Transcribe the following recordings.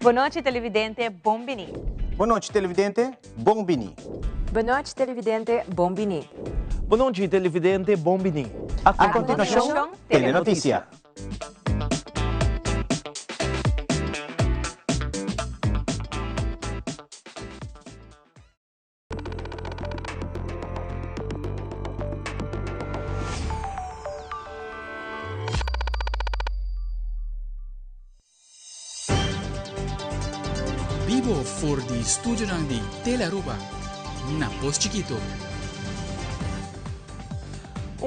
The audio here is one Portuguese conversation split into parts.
Boa noite, televidente. Bombini. Boa noite, televidente. Bombini. Boa noite, televidente. Bombini. Boa noite, televidente. Bombini. A continuação, Telenotícia. Vivo for di studio di Telearuba, na Post Chiquito.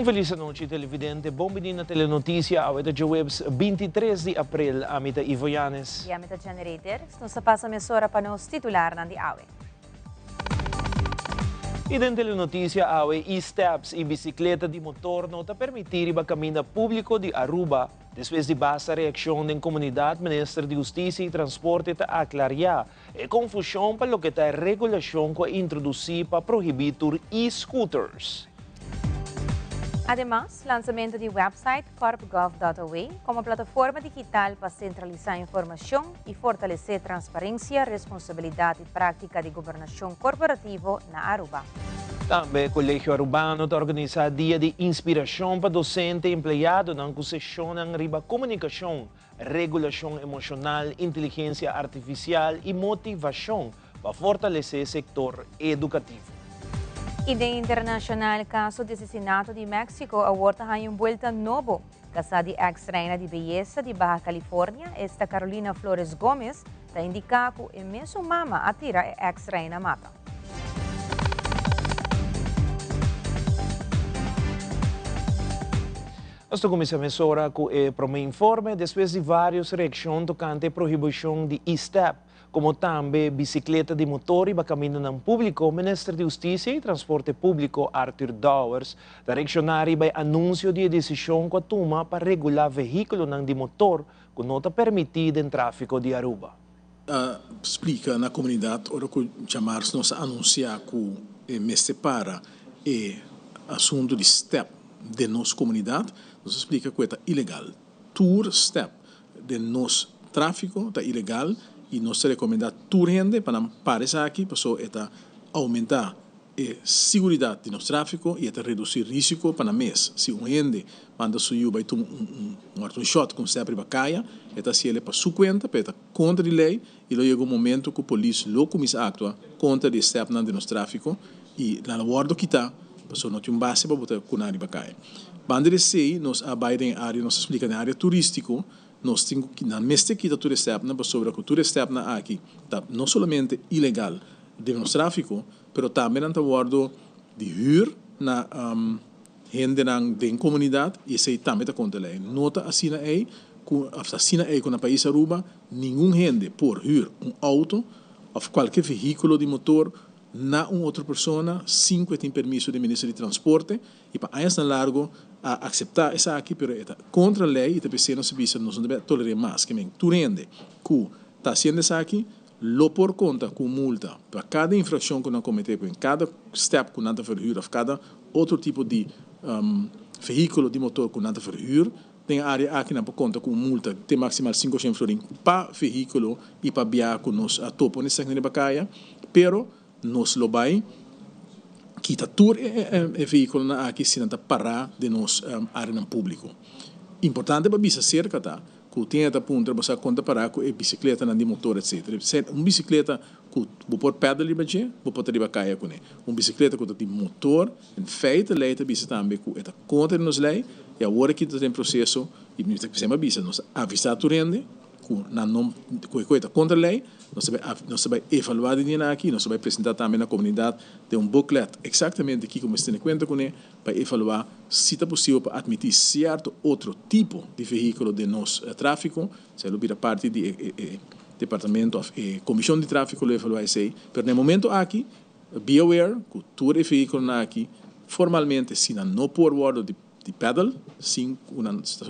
Feliz noite, televidente. Bombini na Telenotícia, ao de webs 23 de abril, a mita Ivo Yanes. E a mita generator, não se passa a mesora para nos titular na de awe. E dentro da Telenotícia, awe e-steps e bicicleta de motor não te permitir ir caminho público de Aruba. Depois de basta reação da comunidade, Ministro de Justiça e Transporte está aclarar a confusão para o que está a regulação que introduzir para proibir e-scooters. Además, lançamento de website corpgov.aw como plataforma digital para centralizar informação e fortalecer transparência, responsabilidade e prática de governação corporativa na Aruba. Também o Colégio Arubano está organizando dia de inspiração para docente e empregado na concessão riba comunicação, regulação emocional, inteligência artificial e motivação para fortalecer o setor educativo. E de internacional, caso de assassinato de México, a volta a vuelta novo. Casa de ex-reina de beleza de Baja California, esta Carolina Flores Gómez, está indicado que mesmo mama atira a ex-reina mata. Nós começamos agora com o primeiro informe, depois de várias reações tocante a proibição de e-step, como também bicicleta de motor e caminho no público. O Ministro de Justiça e Transporte Público, Arthur Dowers, está reaccionando para anúncio de decisão que toma para regular veículos de motor que não está permitido em tráfego de Aruba. Explica na comunidade, ora que chamar-se nós anunciar que me separa o assunto de step de nossa comunidade, nos explica que é ilegal. Tour step de nosso tráfico está ilegal e nós recomendamos tour rende para parar aqui, para aumentar a segurança de nosso tráfico e reduzir o risco para mês. Se rende manda subiu vai tomar um shot com sempre para caia, se ele para sua conta, para contra a lei, e logo chega um momento que a polícia logo começa a actuar contra o step de nosso tráfico e na hora que está pessoa não tem base para botar com a área bacaia. Banda sei, nós abaixo na área, nós explica na área turístico, nós temos que na mesma que da turistep na pessoa que turistep na aqui, tá não somente ilegal de nosso tráfico, mas também na bordo de huur na gente na de comunidade e sei também tá contra lei. Nota assim aí, com o país Aruba, nenhum gente por huur auto ou qualquer veículo de motor na outra pessoa, sem que tenha permisso do Ministro de Transporte, e para aí é largo a aceitar essa aqui, mas é contra a lei, e também não se visa, não se deve tolerar mais, que tu rende, que está sendo essa aqui, lo por conta com multa, para cada infração que não cometeu, em cada step que não está verhuur, cada outro tipo de veículo de motor que não está verhuur, tem área aqui na conta com multa, tem maximal 500 florins para veículo e para viajar com nós a topo nessa aqui na bacaia, pero nos lo vai quita tur e veículo na aqui se não parar de nos área no público. Importante para bisa cerca tá, que tem até ponto para você conta parar com bicicleta na de motor etc. Bicicleta que por pedal ali baje, por ter caia com ele. Bicicleta que tem motor, em feito leite bisa também que é contra nos lei e agora que tem processo e me tem que bisa nos avisar tu rende na não coisa contra a lei, nós vai evaluar de dinheiro aqui, nós vai apresentar também na comunidade de booklet exatamente aqui como se tem conta com ele para evaluar se é possível para admitir certo outro tipo de veículo de nosso tráfico, se ele vira parte do departamento comissão de tráfico lo evaluar isso aí, mas no momento aqui be aware que todo o veículo aqui formalmente se não por bordo de pedal, se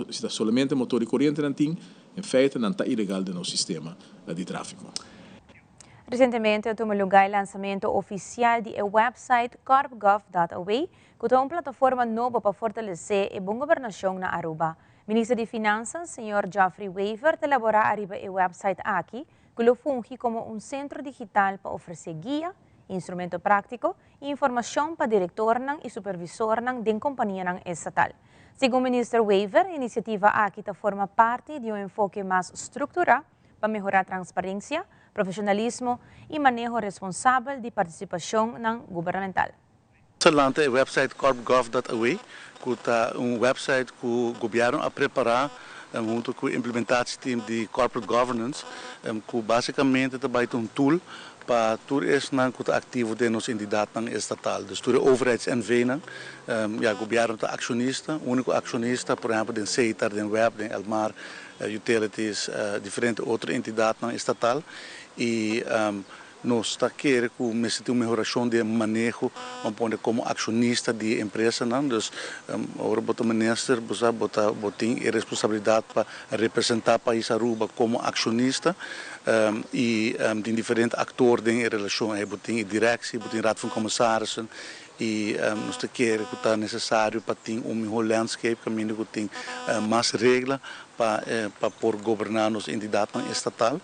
está somente motor e corrente não tem. Em feito, não está ilegal no sistema de tráfego. Recentemente, tomou lugar o lançamento oficial do website corpgov.aw, que é uma plataforma nova para fortalecer a boa governação na Aruba. O Ministro de Finanças, Sr. Geoffrey Weaver, elaborar arriba o website aqui, que lo funge como um centro digital para oferecer guia, instrumento prático e informação para diretor e supervisor da companhia estatal. Segundo o Ministro Weaver, a iniciativa aqui forma parte de um enfoque mais estruturado para melhorar a transparência, profissionalismo e manejo responsável de participação governamental. Lança o website corpgov.away, que é website que o governo a preparar junto com o implementatiesteam de corporate governance, que basicamente é um tool para tudo isso que é ativo de nossa entidade estatal. Dus toda a overheids-NV, o governo é acionista, o único acionista, por exemplo, de CETAR, de Web, de Elmar, Utilities, diferentes outras entidades estatal. E nós estamos querendo que uma melhoração de manejo como acionista de empresa. Agora o ministro tem a responsabilidade para representar o país Aruba como acionista e tem diferentes atores em relação. Ele tem a direção, tem a raad van commissarissen. E nós queremos que é necessário para ter melhor landscape, caminho que tem mais regras para por governar nossa entidade estatal.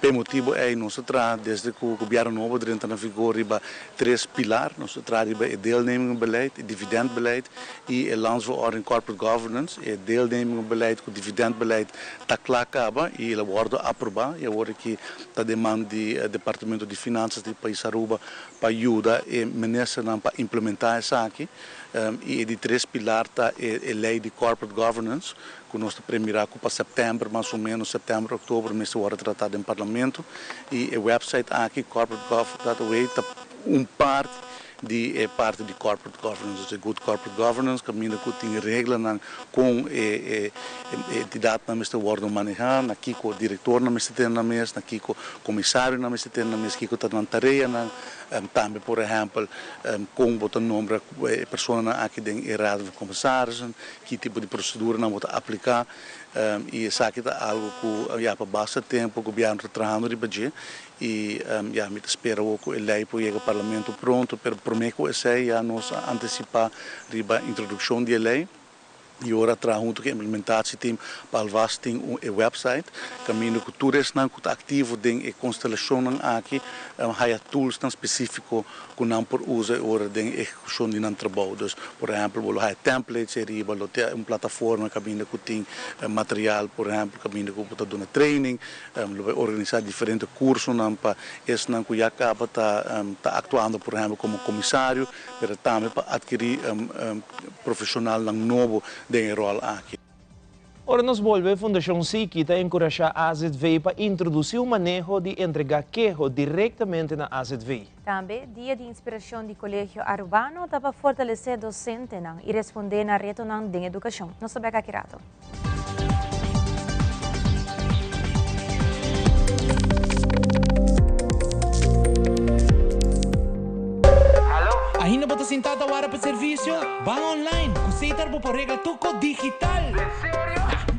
Por motivo é nós traz desde que o governo novo entra na vigor riba 3 pilares, nós traz riba o deelnemingsbeleid, o dividendbeleid e o landsverordening corporate governance, o deelnemingsbeleid, o dividendbeleid está claro e ele wordt aprovado e agora que está demanda do Departamento de Finanças do país Aruba para ajudar e ministro para implementar isso aqui. E de 3 pilares está a lei de corporate governance, que nós primeiro para setembro, mais ou menos setembro, outubro, mas agora tratado em parlamento. E o website aqui, corporategov.away, está parte de corporate governance, good corporate governance, caminho que tem regras com a entidade na mesa de manejar, aqui com o diretor na mesa de na mesa, aqui com o comissário na mesa de na mesa, aqui com a tarefa também, por exemplo, com o nome da pessoa aqui dentro da raad van commissarissen, que tipo de procedura não vou aplicar. E isso aqui é algo que para bastante tempo o governo está trabalhando de budget e me espero que a lei para o parlamento pronto, mas prometo que já nos antecipar a introdução da lei. E agora traz junto com a implementatie para ter um website, caminho que tudo isso não é ativo dentro da constelação aqui, há tools específicos que não por uso agora dentro da execução de um trabalho. Dus, por exemplo, há templates, há uma plataforma caminho que tem material, por exemplo, caminho que pode dar training, organizar diferentes cursos para isso não que já acaba tá atuando, por exemplo, como comissário, mas também para adquirir profissional novo de rol aqui. Ora, nos volve a Fundação SIC a encorajar a AZV para introduzir o manejo de entregar queijo diretamente na AZV. Também, dia de inspiração do Colégio Arubano para fortalecer docente e responder na reto de educação. Nós sabemos aqui rato. Ainda bota sentada a hora para serviço? Van online, com CETAR por regra tuco digital.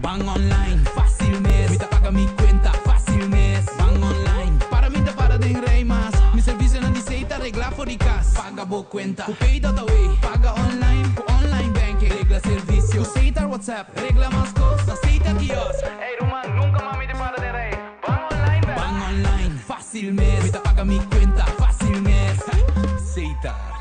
Van online, fácil mês. Me paga minha conta, fácil mês. Van online, para mim da para de rei mas. Me serviço não de CETAR, regla for de casa. Paga boa conta, o pay.away. Paga online, com online banking. Regla serviço, com CETAR WhatsApp. Regla mais costa, CETAR kiosk. Ei, Roman, nunca mais me de para de rei. Van online, fácil mês. Me paga minha conta, fácil mês. CETAR.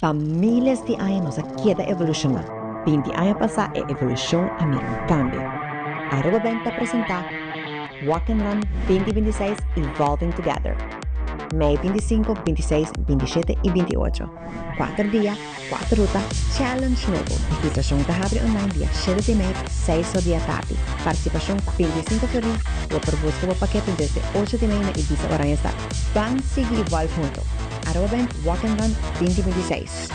Para miles de anos queda evolucionar. 20 anos passar é evolução a mim cambio. Aruba Bank está apresentar Walk and Run 2026 Evolving Together. Mei 25, 26, 27 e 28. 4 dias, 4 rutas, challenge novo. Inscrição está abre online dia 7 de maio, 6 da tarde. Participação 25 de abril. O propósito do paquete desde 8 de maio na Ibiza Oranha Star. Van seguir igual junto. Aruba Bank Walk and Run 2026.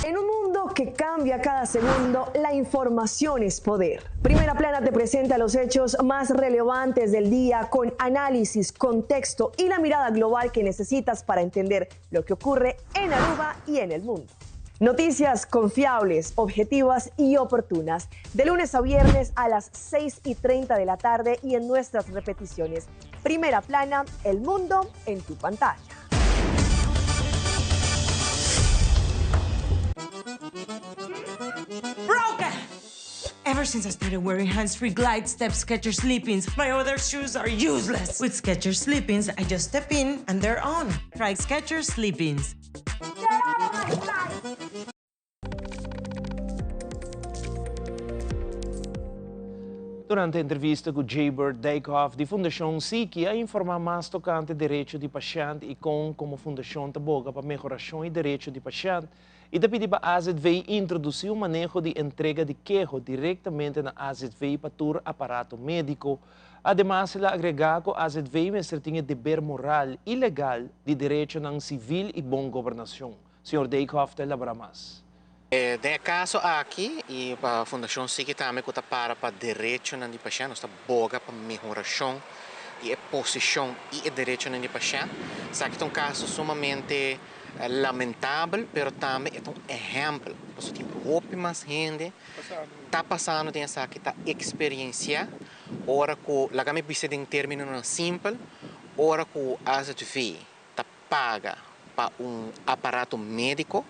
En un mundo mundo que cambia cada segundo, la información es poder. Primera Plana te presenta los hechos más relevantes del día con análisis, contexto y la mirada global que necesitas para entender lo que ocurre en Aruba y en el mundo. Noticias confiables, objetivas y oportunas, de lunes a viernes a las 6:30 de la tarde y en nuestras repeticiones. Primera Plana, el mundo en tu pantalla. Broken! Ever since I started wearing hands-free Glide Step Skechers Sleep-ins, my other shoes are useless. With Skechers Sleep-ins, I just step in and they're on. Try Skechers Sleep-ins. Durante a entrevista com Jaybird Dijkhoff, de Fundação SICI, a informar mais tocante direito de paciente e como fundação trabalha para melhoração e direito de paciente. E da pedi para a AZV introduzir o manejo de entrega de queijo diretamente na AZV para todo aparato médico. Además, ela agregar que a AZV mestre tinha dever moral e legal de direito na civil e boa governação. Sr. Dijkhoff, te labra mais. Nel caso aqui, e a Fundação SICI também está para direito de paciente, está boga para melhoração e posição e direito de paciente. Sabe que é um caso sumamente lamentável, mas também é um exemplo. Porque tem mais gente está passando dessa que está experiência, ora que lá me precisa em termos simples, ora que a AZV está paga para aparato médico.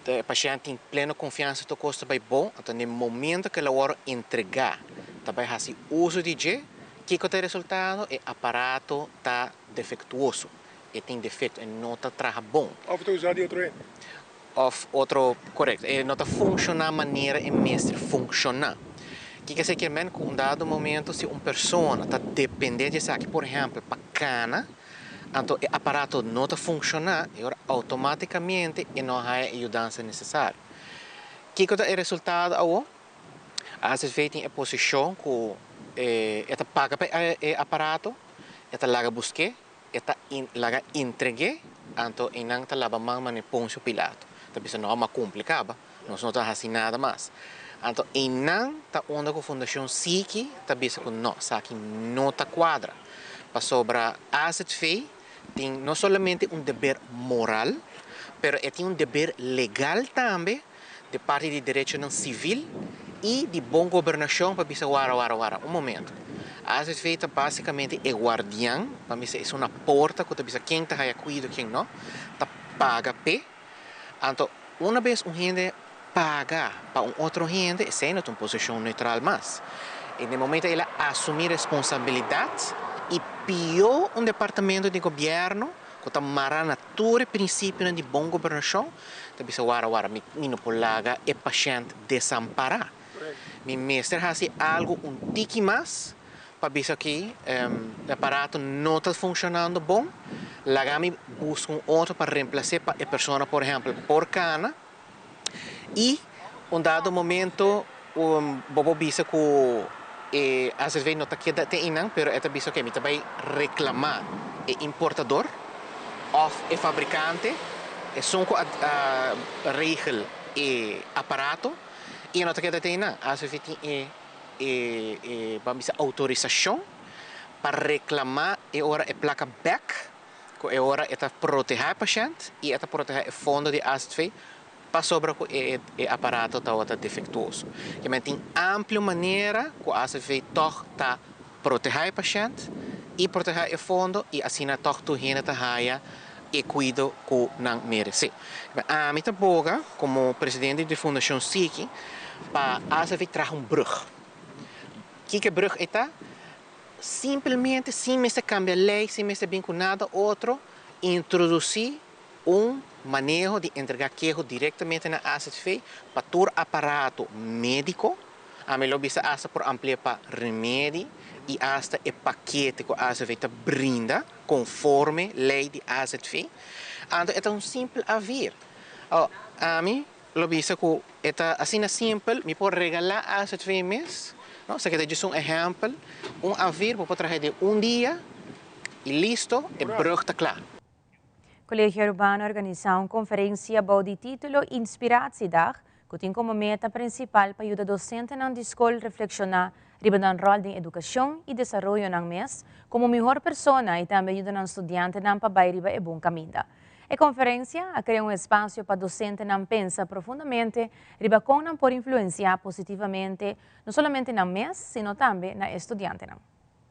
O paciente tem plena confiança que custa bem bom, então no momento que ela vai entregar, também faz uso de G, que o resultado é aparato está defeituoso, e tem defeito, e não está bom. Ou está usado de outro jeito? Ou outro, correto, e não está funcionando da maneira que mestre funciona. Que quer dizer que em um dado momento, se uma pessoa está dependente de isso, por exemplo, para cana, então o aparato não está funcionando, e automaticamente não há a ajuda necessária. O que é o resultado? Às vezes tem a posição que ela paga para o aparato, ela laga busque, ela laga entregue, então não está lá para o Pôncio Pilato. Então não é mais complicado, não está fazendo nada mais. Então não está onde a Fundação SICI está dizendo que não, isso aqui não está quadra. Para sobre a AZV, tem não somente dever moral, mas tem dever legal também, de parte de direito civil e de boa governação para dizer, um momento. A AZV basicamente é guardião, para dizer, é uma porta que diz quem está cuidando e quem não, está paga pé. Então, uma vez gente paga para outro gente, essa não é uma posição neutral mais. E no momento ela assumir responsabilidade, e pior departamento de governo que está marando todo o princípio de boa governação, está dizendo, não pode largar o paciente desamparado. Mi mestre faz algo tique mais para dizer que o aparato não está funcionando bom, lá me busca outro para reemplaçar a pessoa, por exemplo, por cana, e dado momento, bobo diz que às vezes não está queda te inang, pero esta biso que me vai reclamar o importador ou o fabricante, é só a regel e aparato e não está queda te inang. Às vezes tem vamos autorização para reclamar e ora a placa back, que ora está proteger o paciente e está proteger o fundo de AZV para sobre o aparato está defeituoso. Que tem ampla maneira que a AZV está proteger o paciente e proteger o fundo e assim a toda gente está e cuida que não merece. A minha boga como presidente da Fundação SICI para a AZV trazer brug. Que brug é? Simplesmente, sem se cambiar lei, sem se vincular a outro, introduzir manejo de entregar queijo diretamente na AZV para todo aparato médico. A melhor vista hasta por ampliar para remédio e hasta o paquete que a AZV brinda conforme lei de AZV. Então é simples a ver. A mim, lo vista que é assim simples, me pode regalar a AZV mês. Não, se quer dizer exemplo, a ver, pode trazer de dia e listo, e brug está claro. Colegio Urbano organiza uma conferência de título Inspiratiedag, que tem como meta principal para ajudar docentes na escola a reflexionar sobre o rol da educação e desenvolvimento na mês, como melhor pessoa e também ajudar os estudantes a ir bom caminho. A conferência cria um espaço para docentes a pensar profundamente sobre como pode influenciar positivamente não somente na mês, sino também na estudante.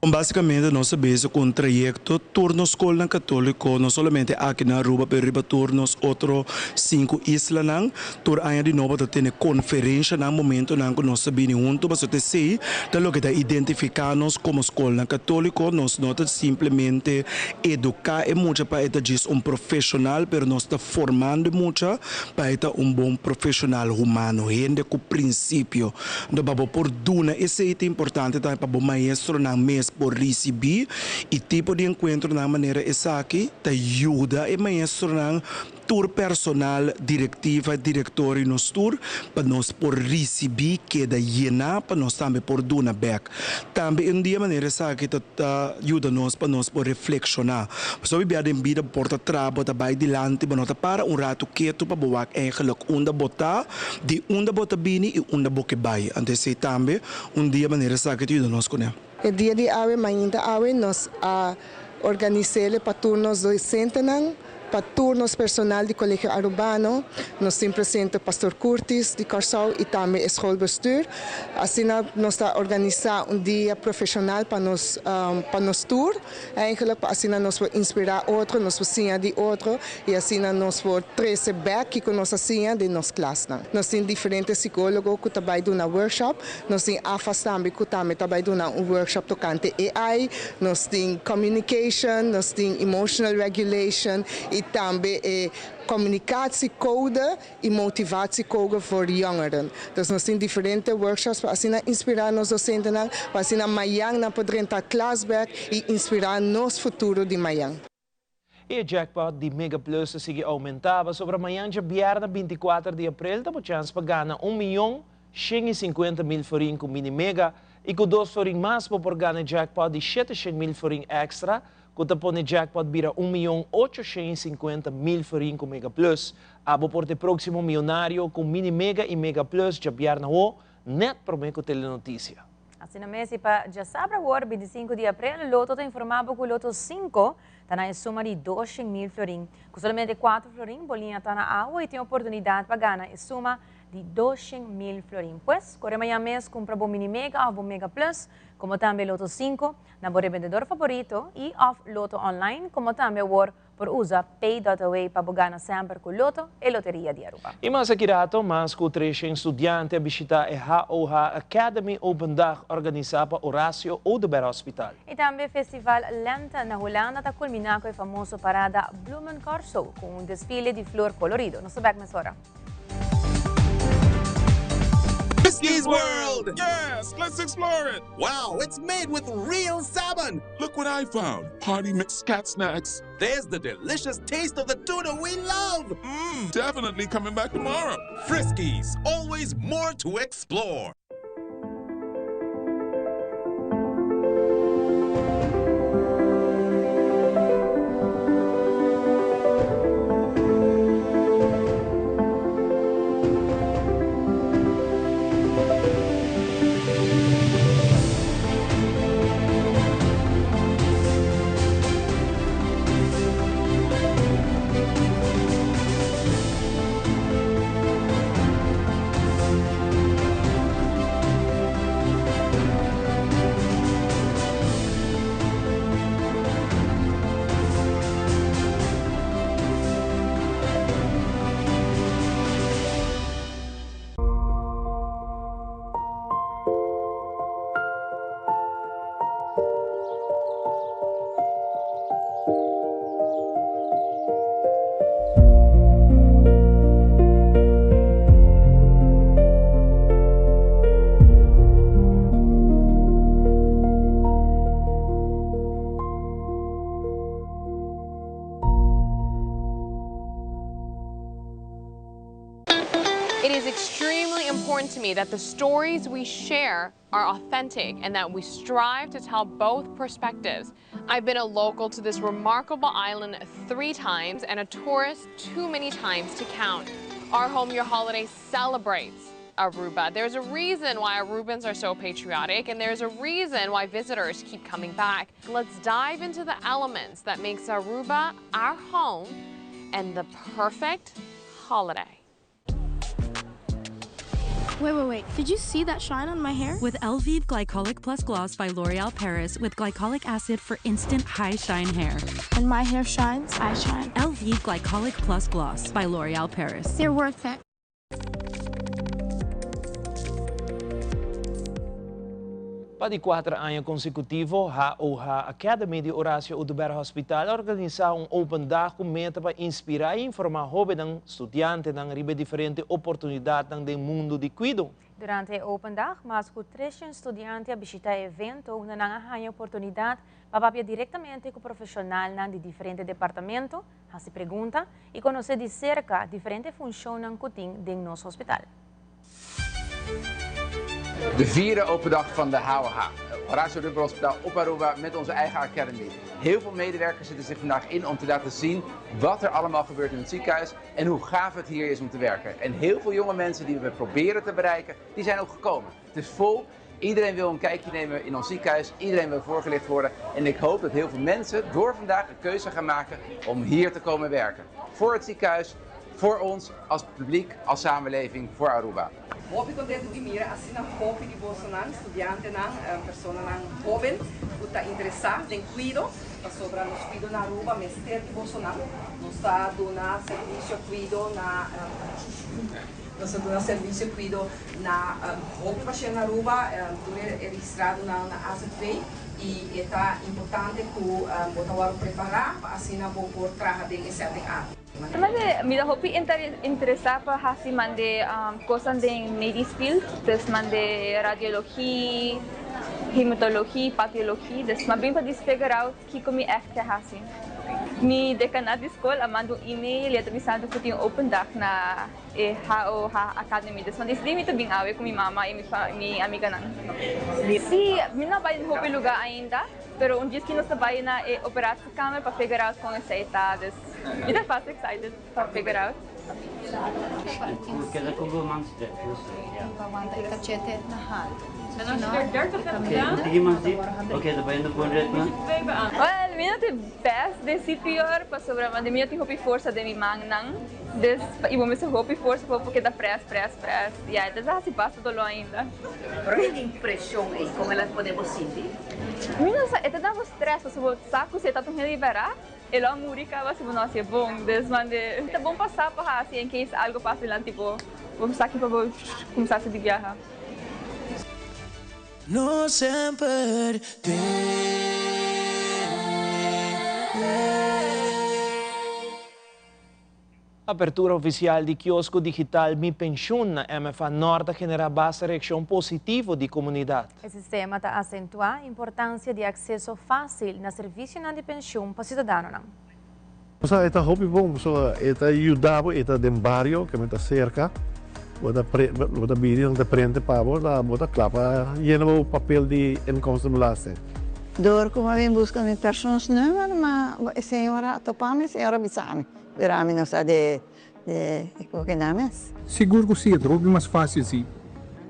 Basicamente, nós sabemos com o trajecto turno escola católico, não somente aqui na Aruba, mas turnos outros 5 islas, tur año de novo tem conferência no momento que nós sabemos junto, mas você sei, lo que identificarnos como escola católico, nós não simplesmente educar e muito para ser profissional, mas nós está formando muito para ser bom profissional humano, gente com princípio, para por duna, isso é importante também para o maestro na mês por receber e tipo de encontro na maneira essa aqui te ajuda e maestro na tour personal diretiva diretório nos tour para nós por receber que da llena para nós também por duna back também dia maneira essa aqui te ajuda nós para nós por reflexionar so we bia vida porta trabo ta vai dilante para nós para rato quieto para boak eigenlijk unda bota bini e unda boke bai ante sei também dia maneira essa aqui te ajuda nós com O dia de hoje, ainda hoje, nós organizamos para turnos docentes, para turnos personal do Colegio Urbano. Nós temos presente o Pastor Curtis de Corsau e também o escoolbestuur. Assim, nós organizamos dia profissional para nos tour. Eigenlijk, assim, nós vamos inspirar outros, nós vamos ensinar de outros e assim nós vamos trazer back que nós ensinamos de nossa classe. Nós temos diferentes psicólogos que trabalham na workshop. Nós temos AFAS também que também trabalham na workshop tocante AI. Nós temos communication, nós temos emotional regulation e também comunicatiecode e motivatiecode voor jongeren. Dus nós temos diferentes workshops para assim inspirar nos docentes, para assim amanhã na poder entrar classback e inspirar nos futuro de amanhã. E o jackpot de Mega Plus sigue aumentava sobre amanhã de viernes 24 de abril, dá chance para ganhar 1.150.000 forinhos com mini mega e com 2 forinhos mais para ganhar jackpot de 700.000 forinhos extra. Quando põe jackpot vira 1.850.000 forinhos com Mega Plus. Abo por o próximo milionário com Mini Mega e Mega Plus já vierna o net prometo telenotícia. Assim na mesa para já sabe agora 25 de abril, o Loto está informado que o Loto 5 está na soma de 200.000 florim. Com somente 4 florim, bolinha está na água e tem oportunidade para ganhar a soma de 200.000 florim. Pois, corre amanhã mês, compra o Mini Mega ou o Mega Plus, como também Loto 5, na bore vendedor favorito e off Loto online, como também o por usa Pay.away para ganhar sempre com Loto e Loteria de Aruba. E mais aqui rato, mais com 300 estudantes a visitar a HOH Academy Open Dag organizada por Horácio Odeberg Hospital. E também o Festival Lenta na Holanda está culminando com a famosa parada Blumencorso, com desfile de flor colorido. Não sabemos mais hora. Friskies World! Yes, let's explore it! Wow, it's made with real salmon! Look what I found! Party mixed cat snacks. There's the delicious taste of the tuna we love! Definitely coming back tomorrow! Friskies, always more to explore! It is extremely important to me that the stories we share are authentic and that we strive to tell both perspectives. I've been a local to this remarkable island 3 times and a tourist too many times to count. Our Home Your Holiday celebrates Aruba. There's a reason why Arubans are so patriotic, and there's a reason why visitors keep coming back. Let's dive into the elements that makes Aruba our home and the perfect holiday. Wait. Did you see that shine on my hair? With Elvive Glycolic Plus Gloss by L'Oreal Paris with glycolic acid for instant high shine hair. When my hair shines, I shine. Elvive Glycolic Plus Gloss by L'Oreal Paris. They're worth it. Pa di 4 anos consecutivos, a Academy de Horacio Udubera Hospital organiza open dag com meta para inspirar e informar jovens estudantes ng ribe diferente oportunidades ng mundo de cuido. Durante a open dag, mais que 300 estudantes visitam o evento na nangahanha oportunidade para falar diretamente com profissional de diferentes departamentos, se pergunta e conhecer de cerca diferentes funções que tem em nosso hospital. De 4e open dag van de HOH, Horacio Udubera Hospitaal op Aruba met onze eigen academy. Heel veel medewerkers zitten zich vandaag in om te laten zien wat er allemaal gebeurt in het ziekenhuis en hoe gaaf het hier is om te werken. En heel veel jonge mensen die we proberen te bereiken, die zijn ook gekomen. Het is vol, iedereen wil een kijkje nemen in ons ziekenhuis, iedereen wil voorgelicht worden. En ik hoop dat heel veel mensen door vandaag een keuze gaan maken om hier te komen werken. Voor het ziekenhuis, voor ons als publiek, als samenleving, voor Aruba. Hopi contento que mira assim na hopi de Bolsonaro, estudante nan, persona nan jovem, que está interessado em cuido, sobre nos cuido na Aruba, mestre de Bolsonaro, nos está dando serviço cuido na nós dando serviço cuido na hopi para na Aruba, é registrado na ACV e está importante que botawaro preparar assim na vou por trabalhar nesse ano. Mas me hopi interessa para hasi mande coisas de medical field, des mande radiologia, hematologia, patologia, des mas bem para figure out que como é que hasi. Mi dekanat de escola mando email e avisando que tinha open dag na HOH Academy. Des mas desde me tabing awe com minha mama e minha amiga nan. Si, mi não vai hopi lugar ainda. Pero un dia que nós trabalhamos na operação câmera para figure out como é está. Me dá fast excited para figure out. Kada ko man sa Pamanta ikachete na hal. Okay, da bayando po red na. Well, minha te best de CPR para sobre a minha te hopi força de mi mangnang. Des ibo me se hopi força porque da press. Yeah, des assim passa do lo ainda. Pero que impressão aí como elas podemos sentir? Minha sa eta dava stress sobre saco se tá tão liberar. Ele a muri acaba se não é bom, desmande. É bom passar para assim em case algo passa lá tipo, vamos sair para começar a se viajar. No sempre Apertura oficial de quiosco digital Mi Pensión na MFA Norte genera bastante reação positiva de comunidade. O sistema está acentuar a importância de acesso fácil na serviço de pensão para cidadãos. Esta hobby bom, esta ajudava esta de barrio que me está cerca, bota vídeo de frente para bota clapa llena o papel de inkomstenbelasting. Door como vem buscando mi personsnummer, mas a senhora topame, a senhora bisame. Verami não sabe de que names. Seguro que sim, é muito mais fácil sim.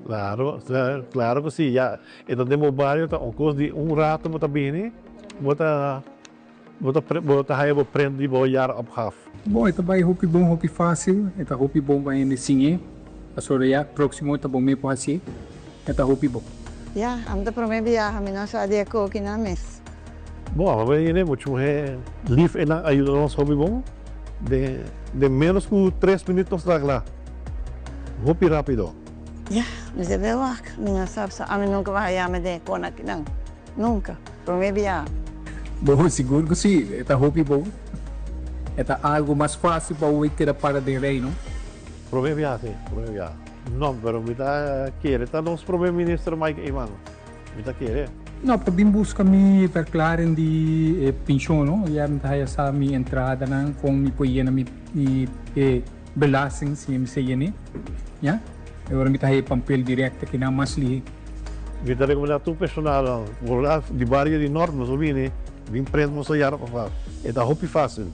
Claro que sim. Já, então temos barrio, tá coisa de rato bota bem, bota aí prende de boiar op Bom, então vai roupa bom, roupa fácil, então roupa bom vai ainda sim, a senhora já próximo tá bom me por assim, então roupa bom. Já, anda para mim viajar, não sabe que names. Bom, mas aí muito é livre e ajuda nós hobby bom. De menos que 3 minutos lá. Roupa rápido. Já, mas é verdade, não sabe, a mim nunca vai a me de cona aqui não. Nunca, para mim viajar. Bom, seguro que sim, esta roupa bom. Esta algo mais fácil para o que para de rei, não? Para mim viajar. Não, mas me dá querer, tá nosso primeiro-ministro Mike Iman. Me dá querer. Não, para mim busca me verklaren de pensão, não? Já me dá essa minha entrada não, com me põe na minha belasting se me sei né. Ya? Agora me tayo papel directo que na masli. Kita recomendar tu personal, volar di barrio di Norte, mas vini, vim preso mo sa yara pa. Eta hopi fácil.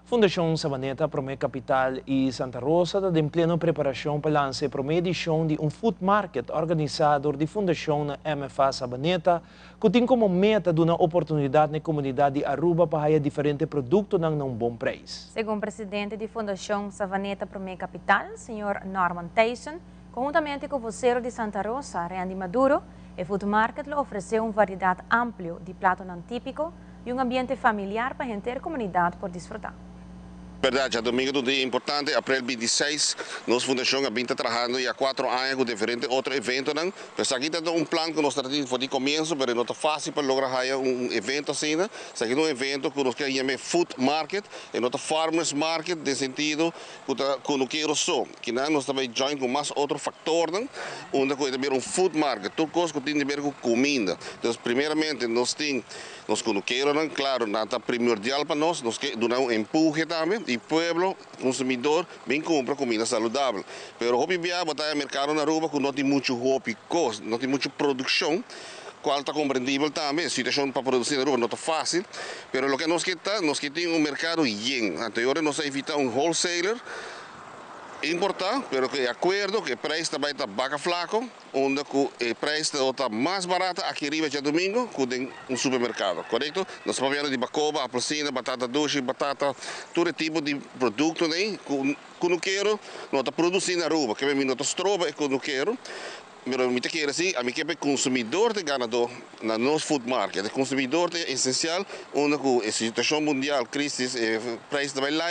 Fundação Savaneta Promé Capital e Santa Rosa está em plena preparação para lançar a edição de food market organizado de Fundação MFA Savaneta, que tem como meta de uma oportunidade na comunidade de Aruba para ganhar diferentes produtos num bom preço. Segundo o presidente da Fundação Savaneta Promé Capital, Sr. Norman Tyson, conjuntamente com o vocero de Santa Rosa, Randy Maduro, o food market lhe ofereceu uma variedade ampla de pratos não típicos e um ambiente familiar para a inteira comunidade por desfrutar. Verdade, a domingo do dia importante, abril 26, nossa fundação está trabalhando há 4 anos com diferentes outros eventos. Mas aqui tem plano que nós tratamos de começo, mas não é fácil para lograr evento assim. Aqui é evento que nós queremos food market, é nosso farmers market, de sentido que não quero só. Que nós também join com mais outro fator, onde tem food market, tudo coisa que tem a ver com comida. Então, primeiramente, nós não queremos, claro, nada primordial para nós queremos dar empurre também. E o povo, consumidor, bem compra comida saudável. Mas o botar mercado na Aruba que não tem muito costo, não tem muita produção, qual está compreendível também. A situação para produzir na Aruba não é fácil, mas o que nós queremos mercado yen. Anteriormente nós evitamos wholesaler, importar, pero que acordo que o preço também está baca flaco, onde o preço está mais barato aqui arriba de domingo que em supermercado, correto? Nós estamos falando de bacoba, apelsina, batata doce, batata, todo tipo de produto que não quero, não está produzindo na Aruba, que não está estroba e que não quero. Mas eu quero assim, a mim que é consumidor de ganador na nosso food market, o consumidor é essencial, onde a situação mundial, crise, preço também lá,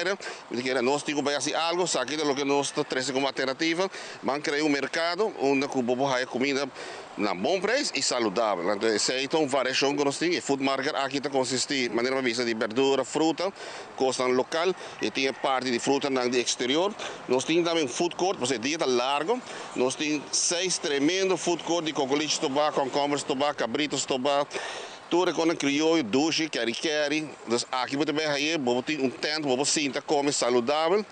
nós temos que fazer algo, sabe do que nós trazemos como alternativa, mas criar mercado onde o povo vai comida na bom preço e saudável. Então, essa é uma variação que nós temos. O food market aqui está consiste maneira vista de verdura, fruta, costa local, e tem parte de fruta no exterior. Nós temos também food court, porque o dia está largo. Nós temos 6 tremendos food court de cocolitos tobá, concombres tobá, cabritos tobá, tudo com crioulo, doce, queri. Aqui você vai aí, você tem tent, você sinta come saudável.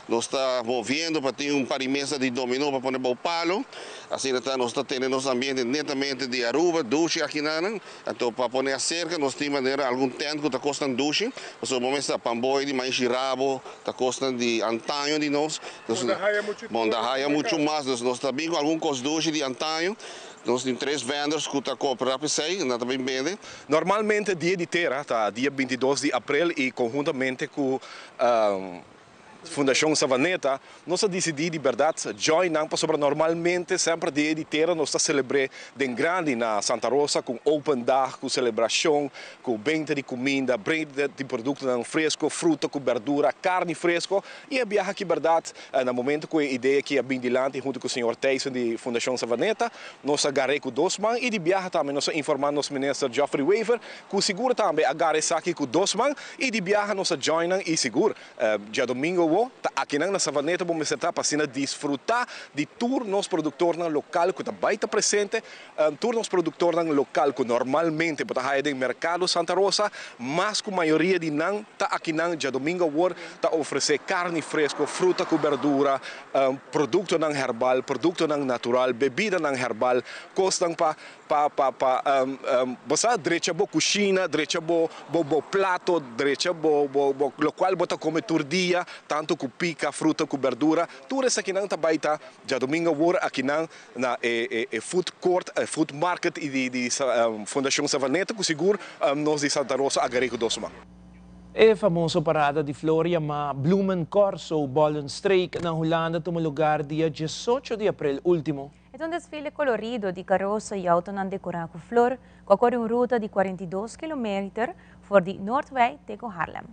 Nós estamos vendo para ter parimesa de dominó para pôr o palo. Assim, nós estamos tendo nosso ambiente netamente de Aruba, doce aqui na. Então, para pôr a cerca, nós temos algum tent que está custando doce. Mas o momento está pamboi de mais rabo, está custando de antanho de nós. Bom, da raia muito mais. Nós estamos bem com algum custo doce de antanho. Nós temos 3 vendors que estão comprando para você, nós também vendem. Normalmente, dia de terra, tá? Dia 22 de abril, e conjuntamente com Fundação Savaneta, nós decidimos de verdade joinar para normalmente sempre dia de terra nós celebramos bem grande na Santa Rosa com open day, com celebração, com venda de comida, venda de produtos fresco, fruta, com verdura, carne fresco, e a viagem aqui verdade no momento com a ideia que é bem dilante junto com o Sr. Tyson de Fundação Savaneta, nós agarrei com 2 mãos e de viagem também nós informamos o ministro Geoffrey Weaver que seguro também agarrei aqui com 2 mãos e de viagem nós joinam e seguro dia domingo aqui na Savaneta vamos sentar para desfrutar de todos os produtores locais que também estão presentes, todos os produtores locais que normalmente estão no mercado Santa Rosa, mas que a maioria de nós está aqui na dia domingo está oferecer carne fresca, fruta com verdura, produto herbal, produto natural, bebida herbal, costam para você direito a cozinha, direito a prato, direito a local bota comer todo dia, tanto com pica, fruta, com verdura, tudo isso aqui não está bem, já domingo aqui na food court, food market e de Fundação Savaneta, que seguro nós de Santa Rosa agarrei com 2 mãos. A famosa parada de Floria, ma Blumencorso Bollenstreek na Holanda toma lugar dia 18 de abril último. É um desfile colorido de carroça e auto não decorado com flor, que ocorre em ruta de 42 km for de Noordwijk tegen Haarlem.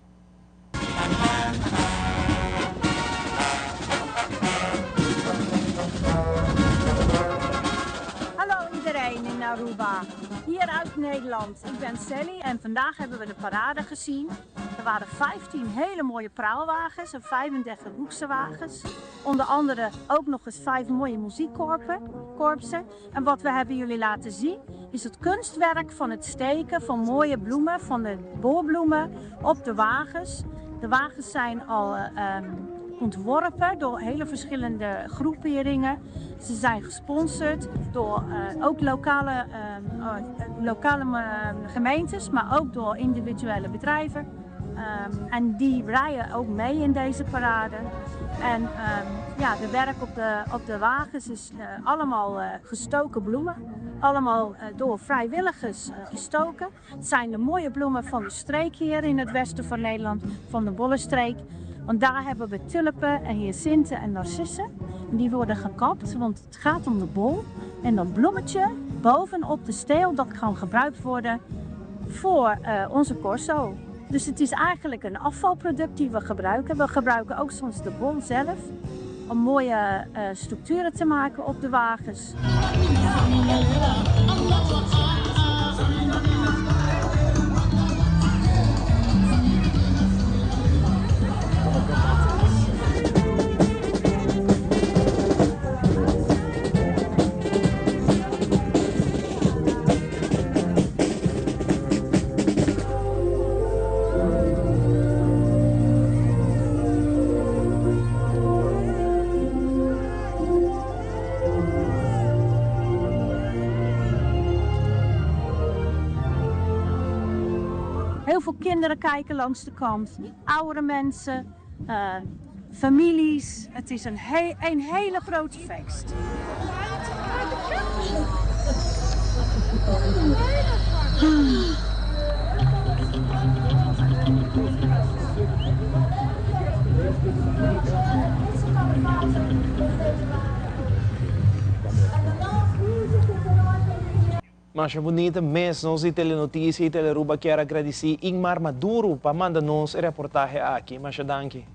Hallo iedereen in Aruba, hier uit Nederland. Ik ben Sally en vandaag hebben we de parade gezien. Er waren 15 hele mooie praalwagens en 35 hoeksewagens. Onder andere ook nog eens 5 mooie muziekkorpsen. En wat we hebben jullie laten zien is het kunstwerk van het steken van mooie bloemen, van de boorbloemen op de wagens. De wagens zijn al ontworpen door hele verschillende groeperingen. Ze zijn gesponsord door ook lokale gemeentes, maar ook door individuele bedrijven. En die rijden ook mee in deze parade. En de werk op de wagens is allemaal gestoken bloemen. Allemaal door vrijwilligers gestoken. Het zijn de mooie bloemen van de streek hier in het westen van Nederland, van de Bollenstreek. Want daar hebben we tulpen en hyacinten en narcissen. En die worden gekapt, want het gaat om de bol. En dat bloemetje bovenop de steel, dat kan gebruikt worden voor onze corso. Dus het is eigenlijk een afvalproduct die we gebruiken. We gebruiken ook soms de bol zelf om mooie structuren te maken op de wagens. Heel veel kinderen kijken langs de kant, oudere mensen, families. Het is een hele grote feest. Mas bonita mês, nós de Telenotícia e Teleruba quero agradecer Ingmar Maduro para mandar-nos a reportagem aqui. Mas danke.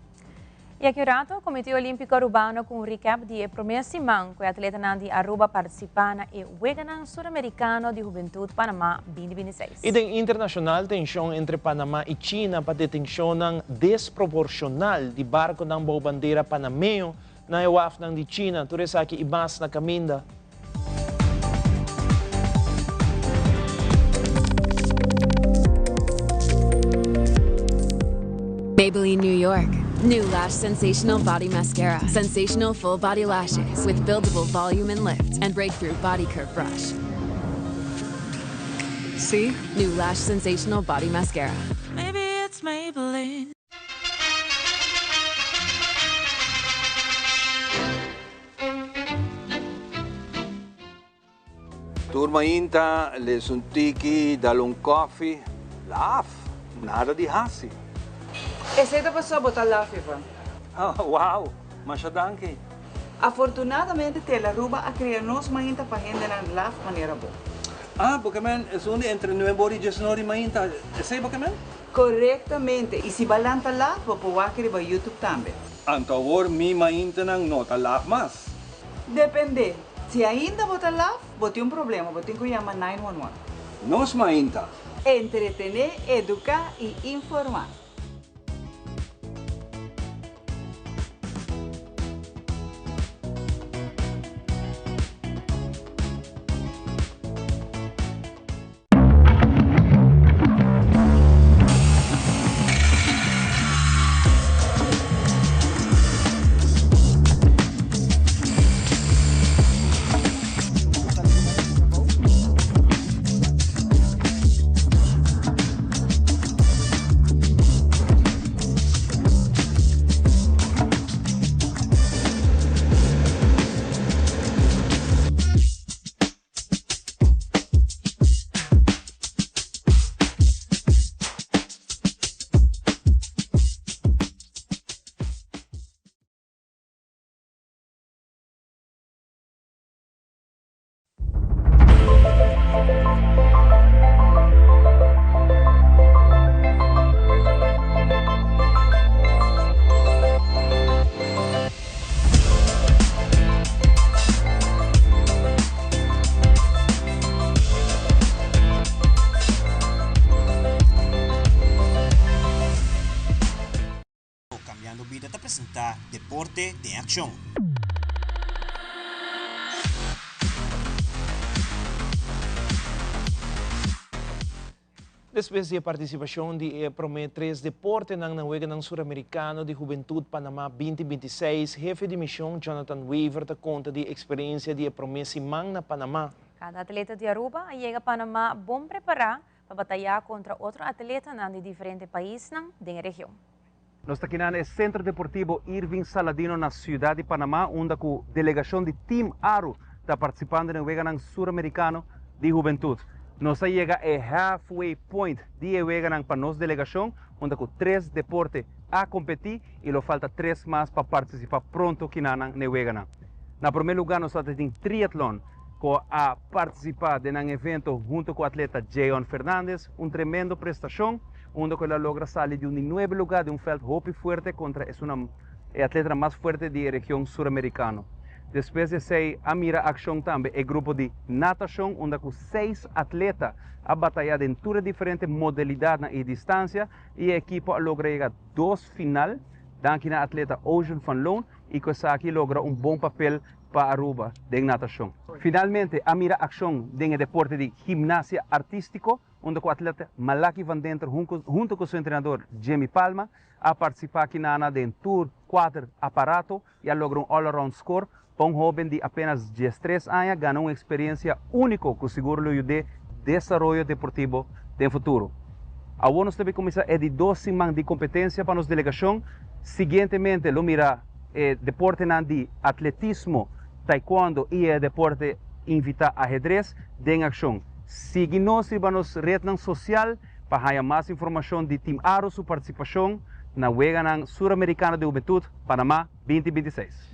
E aqui o rato, o Comitê Olímpico Urbano com um recap de promessa semana que o atleta de Aruba participa na Weganan Sul-Americano de Juventude Panamá 2026. E tem internacional tensão entre Panamá e China para detenção desproporcional de barco ng bandeira panameo na iwaf de China. Turis aqui ibas na caminda. Maybelline New York. New Lash Sensational Body Mascara. Sensational full body lashes with buildable volume and lift and breakthrough body curve brush. See? New Lash Sensational Body Mascara. Maybe it's Maybelline. Turma Inta, les un tiki, dale un coffee. Laugh, nada de hasi. Essa é da pessoa botar lá, Fifa. Oh, wow, mas danke. Afortunadamente, Teleruba a criar nos mainta para render na laf maneira boa. Ah, porque man, é onde entre Novembro e Januário mainta. Esse é porque man? Corretamente. E se balanta lá, vou pôr aqui no YouTube também. Então, mi mainta não nota lá mais. Depende. Se ainda botar lá, vou ter problema. Vou ter que chamar 911. Nos mainta. Entretener, educar e informar. Deporte de acción. Después de participação de Prometres Deporte ng Nahuega ng Suramericano de Juventud Panamá 2026, jefe de missão Jonathan Weaver da conta de experiência de Promesimang na Panamá. Cada atleta de Aruba chega a Panamá bom preparado para batalhar contra outro atleta de diferentes países da região. Nós estamos aqui no Centro Deportivo Irving Saladino na cidade de Panamá, onde a delegação de Team Aru está participando no Nahuega ng Suramericano de Juventud. Nós chega a halfway point de Nahuega para nossa delegação, onde com 3 deportes a competir e lo falta 3 mais para participar pronto aqui na Nahuega. Na primeiro lugar, nós temos triatlon, a participar de um evento junto com o atleta Jeon Fernandes, tremendo prestação, onde ela logra sair de 9 lugar de feld hope forte contra a atleta mais forte da região sul-americana. Depois de ser a mira ação também é grupo de natação, onde com 6 atletas a batalhar em todas as diferentes modalidades e distância, e a equipe logra chegar 2 final, daqui na atleta Ocean Van Loon, e que aqui logra bom papel para Aruba de natação. Finalmente, a mira ação do deporte de gimnasia artístico, onde o atleta Malaki Van Dentro, junto com seu treinador Jamie Palma, a participar aqui na de Tour 4 aparato e a logra all-around score para jovem de apenas 13 anos, ganhou uma experiência única que seguro lhe de desenvolvimento deportivo no futuro. Agora nós também começamos a 12 semanas de competência para nossa delegação. Seguintemente, lo mira deporte de atletismo, taekwondo e deporte invita ajedrez em ação. Siga-nos e vamos rede social para ter mais informação de Team Aru, sua participação na Nahuega Suramericana de Juventud Panamá 2026.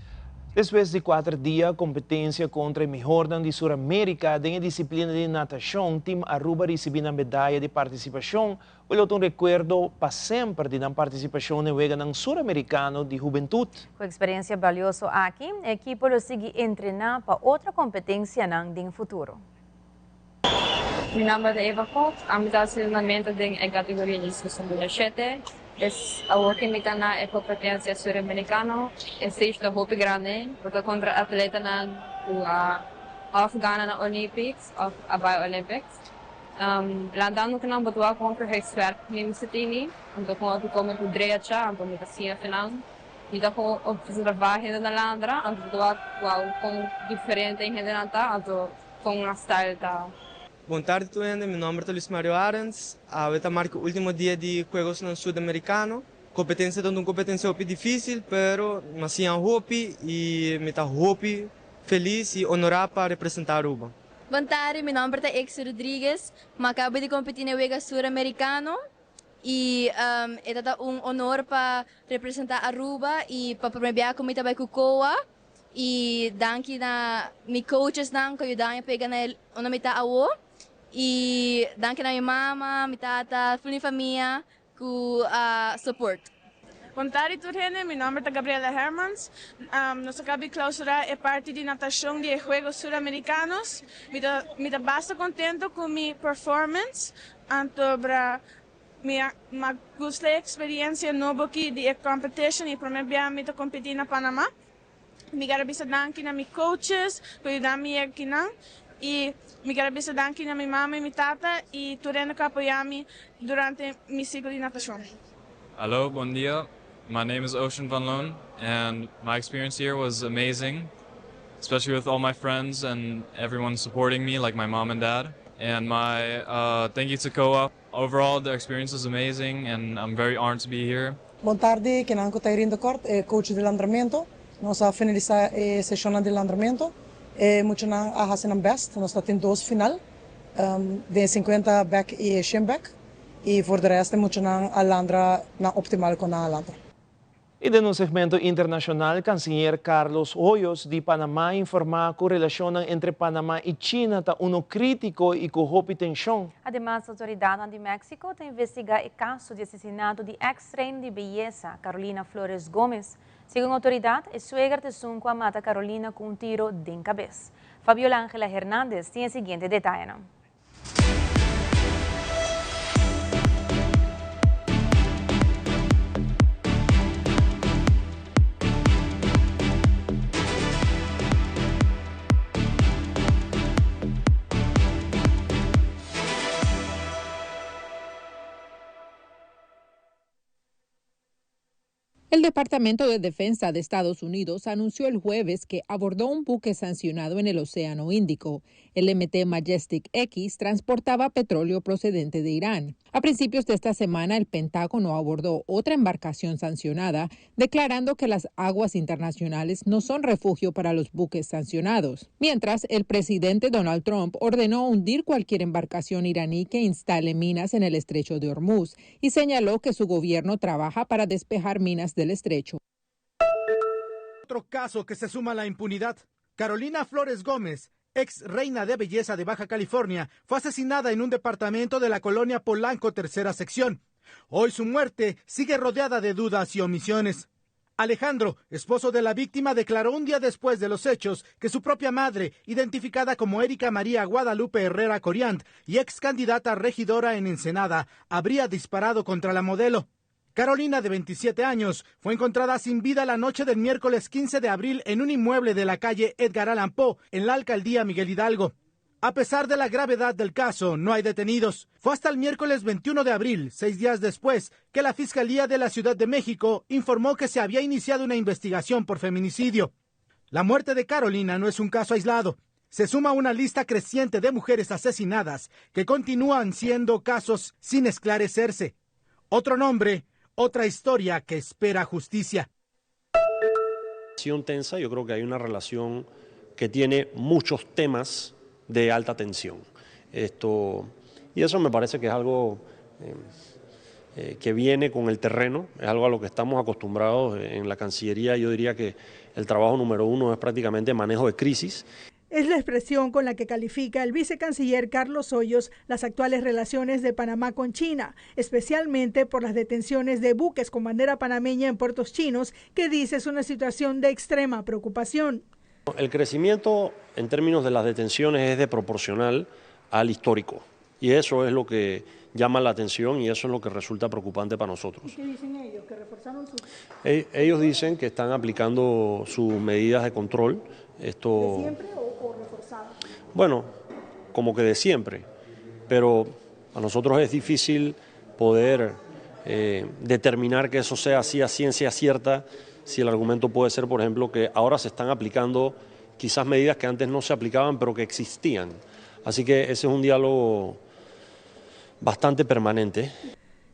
Depois de 4 dias, competência contra o melhor de Sudamérica em disciplina de natação, Team Aruba recebeu a medalha de participação. O recuerdo para sempre de a participação na Nahuega Suramericano de Juventud. Com experiência valiosa aqui, a equipe lo sigue treinar para outra competência no futuro. Mi nombre es Eva Fox, mi treinamento en categoría de 17. Es algo que me gana en competencia suramericana, en stage de hoop grande, porque contra atleta na Afghana na Olympics, of Abay Olympics. Landando que não botou contra o expert nem setini, então com o que come com direita, então me assim final. Então com o que trabalha ainda na landra, então botou com diferente em renata, então com uma style da. Boa tarde, tuende. Meu nome é Luis Mario Arens. Esta marca o último dia de Juegos no Sudamericano. Competência é uma competência difícil, mas assim é hopi e me está hopi feliz e honorado para representar Aruba. Boa tarde, meu nome é Ex Rodrigues. Acabo de competir no Nahuega Suramericano e é honor para representar Aruba e para promover como também com Coa. E danke na meus coaches que ajudam a pegar na minha aula. E danke na minha mama, minha tata, toda minha família com suporte. Boa tarde, Turgene. Meu nome é Gabriela Hermans. Nós acabamos de clausurar a parte de natação de Juegos Suramericanos. Me dá bastante contento com minha performance. Me gusta a experiência nova aqui de competition e para mim me competir na Panamá. Me quero danke na meus coaches, que ajudam-me aqui e me quero danke na minha mãe e minha tata e tudo que apoiam-me durante meu ciclo de natação. Hello, bom dia. My name is Ocean Van Loon, and my experience here was amazing, especially with all my friends and everyone supporting me, like my mom and dad. And my thank you to COA. Overall, the experience was amazing, and I'm very honored to be here. Boa tarde, que nanco Tairindo Cort, coach de andamento. Nós a finalizar a sessão de andamento. Muito na a fazer best. Nós temos 2 final, de 50 back e 100 back. E por de resto muito na a landra na optimal com a landra. E no segmento internacional, canciller Carlos Hoyos de Panamá informa que a relação entre Panamá e China está crítico e com hope tensão. Además, a autoridade de México está investigando o caso de assassinato de ex-reina de belleza Carolina Flores Gómez. Segundo a autoridade, a suegra de Sunqua mata Carolina com tiro de cabeça. Fabiola Ángela Hernández tem o seguinte detalhe. El Departamento de Defensa de Estados Unidos anunció el jueves que abordó un buque sancionado en el Océano Índico. El MT Majestic X transportaba petróleo procedente de Irán. A principios de esta semana, el Pentágono abordó otra embarcación sancionada, declarando que las aguas internacionales no son refugio para los buques sancionados. Mientras, el presidente Donald Trump ordenó hundir cualquier embarcación iraní que instale minas en el estrecho de Hormuz y señaló que su gobierno trabaja para despejar minas del estrecho. Otro caso que se suma a la impunidad. Carolina Flores Gómez, ex reina de belleza de Baja California, fue asesinada en un departamento de la colonia Polanco, tercera sección. Hoy su muerte sigue rodeada de dudas y omisiones. Alejandro, esposo de la víctima, declaró un día después de los hechos que su propia madre, identificada como Erika María Guadalupe Herrera Coriant y ex candidata a regidora en Ensenada, habría disparado contra la modelo. Carolina, de 27 años, fue encontrada sin vida la noche del miércoles 15 de abril en un inmueble de la calle Edgar Allan Poe, en la alcaldía Miguel Hidalgo. A pesar de la gravedad del caso, no hay detenidos. Fue hasta el miércoles 21 de abril, 6 días después, que la Fiscalía de la Ciudad de México informó que se había iniciado una investigación por feminicidio. La muerte de Carolina no es un caso aislado. Se suma una lista creciente de mujeres asesinadas que continúan siendo casos sin esclarecerse. Otro nombre, otra historia que espera justicia. Tensa, yo creo que hay una relación que tiene muchos temas de alta tensión. Y eso me parece que es algo que viene con el terreno, es algo a lo que estamos acostumbrados en la Cancillería. Yo diría que el trabajo número uno es prácticamente manejo de crisis. Es la expresión con la que califica el vicecanciller Carlos Hoyos las actuales relaciones de Panamá con China, especialmente por las detenciones de buques con bandera panameña en puertos chinos, que dice es una situación de extrema preocupación. El crecimiento en términos de las detenciones es desproporcional al histórico, y eso es lo que llama la atención y eso es lo que resulta preocupante para nosotros. ¿Qué dicen ellos? ¿Que reforzaron sus...? Ellos dicen que están aplicando sus medidas de control. ¿De siempre o reforzadas? Bueno, como que de siempre, pero a nosotros es difícil poder determinar que eso sea así a ciencia cierta, si el argumento puede ser, por ejemplo, que ahora se están aplicando quizás medidas que antes no se aplicaban, pero que existían. Así que ese es un diálogo bastante permanente.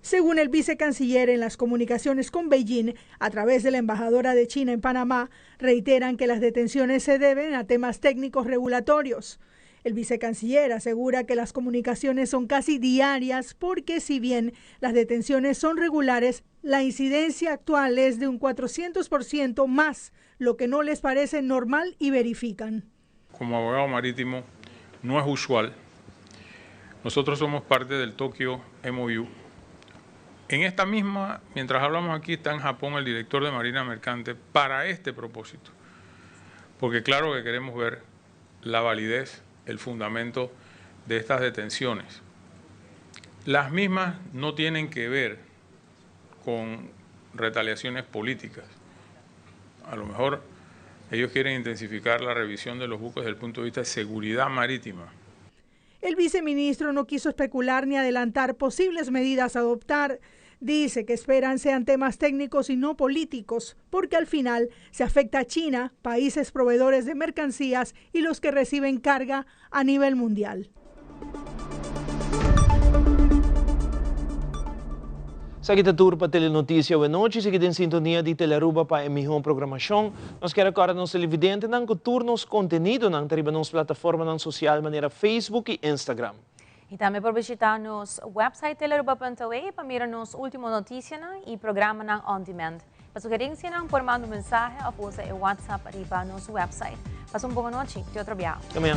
Según el vicecanciller, en las comunicaciones con Beijing, a través de la embajadora de China en Panamá, reiteran que las detenciones se deben a temas técnicos regulatorios. El vicecanciller asegura que las comunicaciones son casi diarias porque si bien las detenciones son regulares, la incidencia actual es de un 400% más, lo que no les parece normal y verifican. Como abogado marítimo no es usual. Nosotros somos parte del Tokyo MOU. En esta misma, mientras hablamos aquí, está en Japón el director de Marina Mercante para este propósito. Porque claro que queremos ver la validez, el fundamento de estas detenciones. Las mismas no tienen que ver con retaliaciones políticas. A lo mejor ellos quieren intensificar la revisión de los buques desde el punto de vista de seguridad marítima. El viceministro no quiso especular ni adelantar posibles medidas a adoptar. Dice que esperan sean temas técnicos y no políticos, porque al final se afecta a China, países proveedores de mercancías y los que reciben carga a nivel mundial. Sa kita tour para Telenotícia de noite, seguida em sintonia de Telearuba para a melhor programação. Nós queremos agora nos televidentes não tour nos conteúdo não teriba nos plataforma social maneira Facebook e Instagram. E também por visitar nos website telearuba.ue para mirar nos última notícia e programa na on demand. Para sugerência não por mandar mensagem ou usar o WhatsApp arriba nos website. Passa uma boa noite, te outro dia. Também